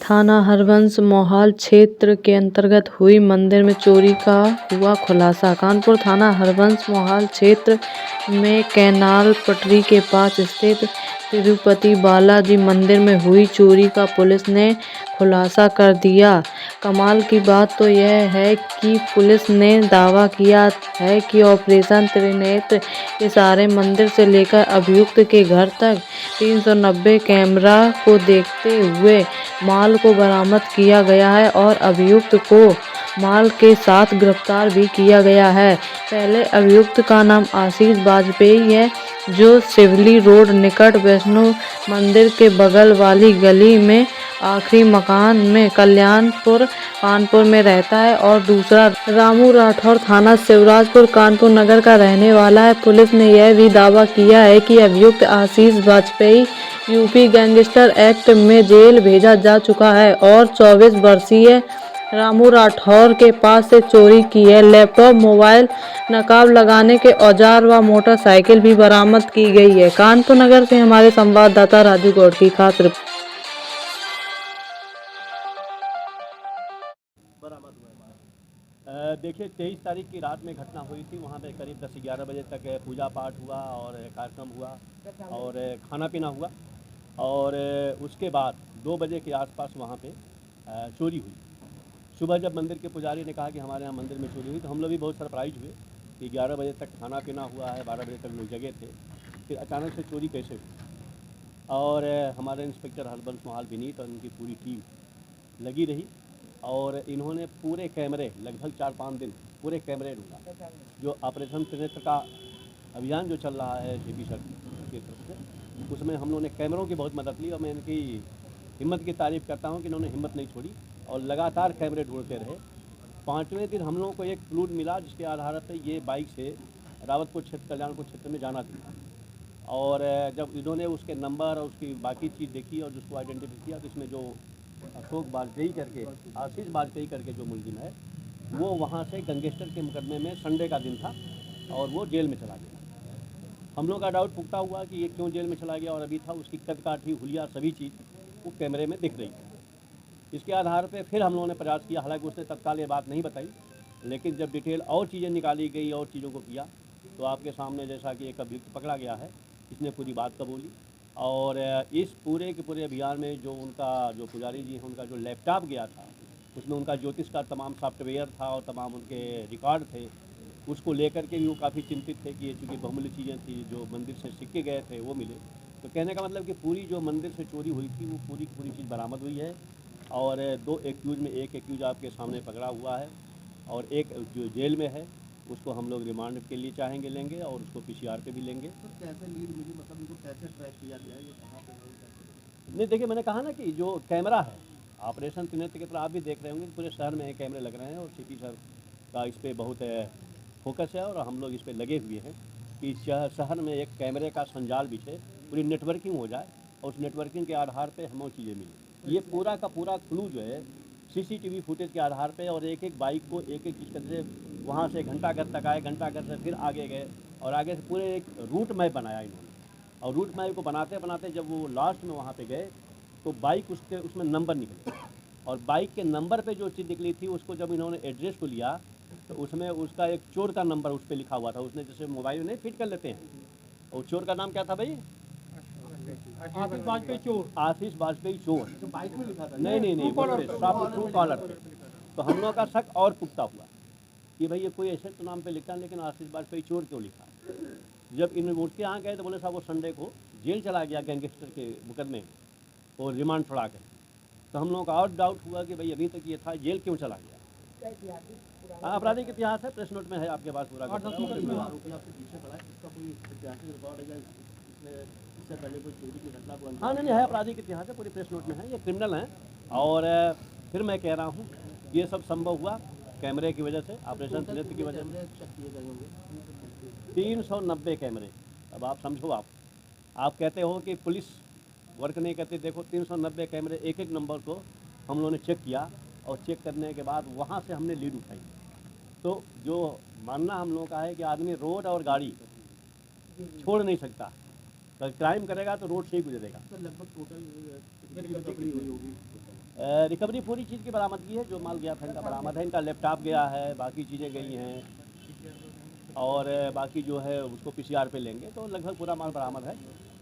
थाना हरबंस मोहाल क्षेत्र के अंतर्गत हुई मंदिर में चोरी का हुआ खुलासा। कानपुर थाना हरबंस मोहाल क्षेत्र में कैनाल पटरी के पास स्थित तिरुपति बालाजी मंदिर में हुई चोरी का पुलिस ने खुलासा कर दिया। कमाल की बात तो यह है कि पुलिस ने दावा किया है कि ऑपरेशन त्रिनेत्र के सहारे मंदिर से लेकर अभियुक्त के घर तक 390 कैमरा को देखते हुए माल को बरामद किया गया है और अभियुक्त को माल के साथ गिरफ्तार भी किया गया है। पहले अभियुक्त का नाम आशीष वाजपेयी है, जो सिवली रोड निकट वैष्णो मंदिर के बगल वाली गली में आखिरी मकान में कल्याणपुर कानपुर में रहता है, और दूसरा रामू राठौर थाना शिवराजपुर कानपुर नगर का रहने वाला है। पुलिस ने यह भी दावा किया है कि अभियुक्त आशीष वाजपेयी यूपी गैंगस्टर एक्ट में जेल भेजा जा चुका है और 24 वर्षीय रामू राठौर के पास से चोरी की है लैपटॉप, मोबाइल, नकाब लगाने के औजार व मोटरसाइकिल भी बरामद की गई है। कानपुर नगर से हमारे संवाददाता राजू गौड़ की खास रिपोर्ट। देखिए 23 तारीख की रात में घटना हुई थी। वहाँ पे करीब 10-11 बजे तक पूजा पाठ हुआ और कार्यक्रम हुआ और खाना पीना हुआ, और उसके बाद 2 बजे के आसपास वहाँ पे चोरी हुई। सुबह जब मंदिर के पुजारी ने कहा कि हमारे यहाँ मंदिर में चोरी हुई, तो हम लोग भी बहुत सरप्राइज हुए कि 11 बजे तक खाना पीना हुआ है, 12 बजे तक लोग जगह थे, फिर अचानक से चोरी कैसे हुई। और हमारे इंस्पेक्टर हरबंस मोहाल विनीत और उनकी पूरी टीम लगी रही और इन्होंने पूरे कैमरे लगभग 4-5 दिन पूरे कैमरे ढूंढा। जो ऑपरेशन त्रिनेत्र का अभियान जो चल रहा है जेपी सर की तरफ से, उसमें हम लोगों ने कैमरों की बहुत मदद ली और मैं इनकी हिम्मत की तारीफ़ करता हूं कि इन्होंने हिम्मत नहीं छोड़ी और लगातार कैमरे ढूंढते रहे। 5वें दिन हम लोगों को एक क्लू मिला, जिसके आधार पर ये बाइक से रावतपुर क्षेत्र कल्याणपुर क्षेत्र में जाना था। और जब इन्होंने उसके नंबर और उसकी बाकी चीज़ देखी और जिसको आइडेंटिफाई किया, तो इसमें जो अशोक वाजपेयी करके आशीष वाजपेयी करके जो मुलजिम है, वो वहाँ से गैंगस्टर के मुकदमे में संडे का दिन था और वो जेल में चला गया। हम लोग का डाउट पुख्ता हुआ कि ये क्यों जेल में चला गया, और अभी था उसकी कद काठी हुलिया सभी चीज़ वो कैमरे में दिख रही थी। इसके आधार पे फिर हम लोगों ने प्रयास किया, हालांकि उसने तत्काल ये बात नहीं बताई, लेकिन जब डिटेल और चीज़ें निकाली गई और चीज़ों को किया, तो आपके सामने जैसा कि एक अभियुक्त पकड़ा गया है, इसने पूरी बात कबूली। और इस पूरे के पूरे अभियान में जो उनका जो पुजारी जी हैं, उनका जो लैपटॉप गया था, उसमें उनका ज्योतिष का तमाम सॉफ्टवेयर था और तमाम उनके रिकॉर्ड थे। उसको लेकर के भी वो काफ़ी चिंतित थे कि ये चूँकि बहुमूल्य चीज़ें थी, जो मंदिर से सिक्के गए थे वो मिले। तो कहने का मतलब कि पूरी जो मंदिर से चोरी हुई थी वो पूरी की पूरी चीज़ बरामद हुई है। और 2 एक्यूज़ में एक एक्यूज़ आपके सामने पकड़ा हुआ है और एक जो जेल में है, उसको हम लोग रिमांड के लिए चाहेंगे लेंगे और उसको पीसीआर पे भी लेंगे। तो कैसे लीड मिली, मतलब इनको कैसे ट्रैक किया गया, ये कहाँ पे नहीं, देखिए मैंने कहा ना कि जो कैमरा है ऑपरेशन त्रिनेत्र की तरह आप भी देख रहे होंगे, पूरे शहर में कैमरे लग रहे हैं और सीपी सर का इस पर बहुत फोकस है और हम लोग इस पर लगे हुए हैं कि शहर में एक कैमरे का संजाल बिछे, पूरी नेटवर्किंग हो जाए और उस नेटवर्किंग के आधार पर हमें चीज़ें मिलें। ये पूरा का पूरा क्लू जो है सीसीटीवी फुटेज के आधार पे, और एक एक बाइक को एक एक चीज़ करके वहाँ से घंटाघर तक आए, घंटाघर से फिर आगे गए और आगे से पूरे एक रूट मैप बनाया इन्होंने। और रूट मैप को बनाते बनाते जब वो लास्ट में वहाँ पे गए, तो बाइक उसमें नंबर निकले और बाइक के नंबर पे जो चीज़ निकली थी, उसको जब इन्होंने एड्रेस को लिया, तो उसमें उसका एक चोर का नंबर उस पर लिखा हुआ था। उसने जैसे मोबाइल में फिट कर लेते हैं, और चोर का नाम क्या था भाई? आशीष वाजपेयी चोर। आशीष वाजपेयी चोर। तो बाइक में लिखा था? नहीं, ट्रू कॉलर पे। तो हम लोग का शक और पुख्ता हुआ कि भाई ये कोई ऐसे तो नाम पे लिखता है, लेकिन आशीष वाजपेयी चोर क्यों लिखा। जब इन उसके यहाँ गए तो बोले साहब वो संडे को जेल चला गया गैंगस्टर के मुकदमे और रिमांड छुड़ा कर। तो हम लोगों का और डाउट हुआ कि भाई अभी तक ये था, जेल क्यों चला गया। हाँ, आपराधिक इतिहास है, प्रेस नोट में है आपके पास पूरा। हाँ नहीं है, आपराधिक इतिहास है, पूरी प्रेस नोट में है, ये क्रिमिनल हैं। और फिर मैं कह रहा हूँ ये सब संभव हुआ कैमरे की वजह से, ऑपरेशन त्रिनेत्र की वजह से। 390 कैमरे। अब आप समझो, आप कहते हो कि पुलिस वर्क नहीं करती, देखो 390 कैमरे, एक एक नंबर को हम लोगों ने चेक किया और चेक करने के बाद वहाँ से हमने लीड उठाई। तो जो मानना हम लोगों का है कि आदमी रोड और गाड़ी छोड़ नहीं सकता, तो क्राइम करेगा तो रोड से ही गुजरेगा। लगभग टोटल रिकवरी पूरी चीज़ की बरामदगी है, जो माल गया था इनका बरामद है। इनका लैपटॉप गया है, बाकी चीज़ें गई हैं, और बाकी जो है उसको पीसीआर पे लेंगे, तो लगभग पूरा माल बरामद है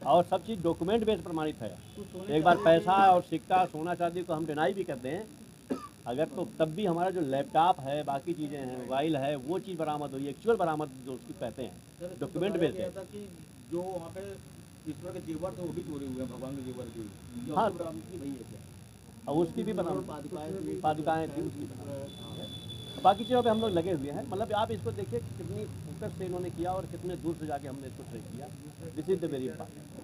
और सब चीज़ डॉक्यूमेंट बेस्ड प्रमाणित है। एक बार पैसा और सिक्का सोना चांदी को हम डिनाई भी करते हैं अगर, तो तब भी हमारा जो लैपटॉप है, बाकी चीज़ें हैं, मोबाइल है, वो चीज़ बरामद हुई, एक्चुअल बरामद जो उसको कहते हैं, डॉक्यूमेंट बेस्ड है। था कि जो वहाँ पे ईश्वर के जेवर थे वो भी चोरी हुए हैं, भगवान के जेवर की। हाँ। बरामदगी वही है क्या? और उसकी भी बरामद, पादुकाएँ थी उसकी बरामद। बाकी चीज़ों पे हम लोग लगे हुए हैं। मतलब आप इसको देखिए कितनी फोकस से इन्होंने किया और कितने दूर से जाके हमने इसको ट्रेक किया। This is the very important.